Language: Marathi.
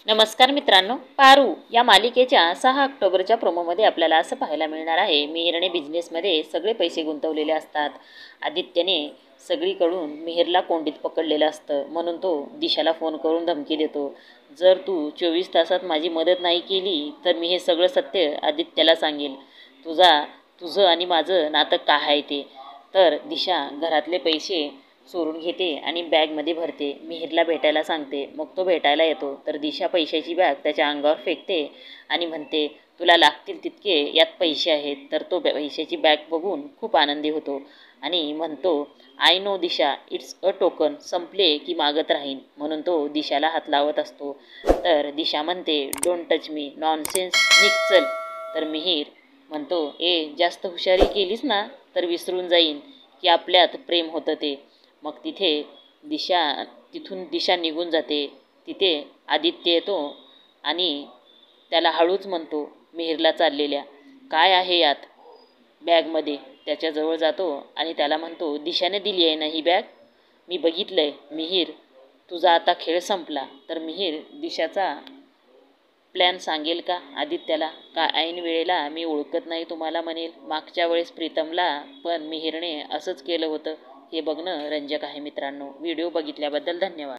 नमस्कार मित्रांनो, पारू या मालिकेच्या 6 ऑक्टोबरच्या प्रोमोमध्ये आपल्याला असं पाहायला मिळणार आहे, मिहिरने बिझनेसमध्ये सगळे पैसे गुंतवलेले असतात. आदित्यने सगळीकडून मिहिरला कोंडीत पकडलेलं असतं, म्हणून तो दिशाला फोन करून धमकी देतो, जर तू 24 तासात माझी मदत नाही केली तर मी हे सगळं सत्य आदित्यला सांगेल. तुझं आणि माझं नातं काय आहे ते. तर दिशा घरातले पैसे चोरून घेते आणि बॅगमध्ये भरते. मिहिरला भेटायला सांगते. मग तो भेटायला येतो तर दिशा पैशाची बॅग त्याच्या अंगावर फेकते आणि म्हणते, तुला लागतील तितके यात पैसे आहेत. तर तो पैशाची बॅग बघून खूप आनंदी होतो आणि म्हणतो, I know Disha, it's a token, संपले की मागत राहीन. म्हणून तो दिशाला हात लावत असतो. तर दिशा म्हणते, डोंट टच मी, नॉनसेन्स, निघ चल. तर मिहिर म्हणतो, जास्त हुशारी केलीस ना तर विसरून जाईन की आपल्यात प्रेम होतं ते. मग तिथून दिशा निघून जाते. तिथे आदित्य येतो आणि त्याला हळूच म्हणतो, मिहिरला चाललेल्या, काय आहे यात बॅगमध्ये. त्याच्याजवळ जातो आणि त्याला म्हणतो, दिशाने दिली आहे ना ही बॅग, मी बघितलं आहे. मिहिर, तुझा आता खेळ संपला. तर मिहिर दिशाचा प्लॅन सांगेल का आदित्यला, का ऐन वेळेला मी ओळखत नाही तुम्हाला म्हणेल. मागच्या वेळेस प्रीतमला पण मिहिरने असंच केलं होतं. हे बघणं रंजक आहे मित्रांनो. व्हिडिओ बघितल्याबद्दल धन्यवाद.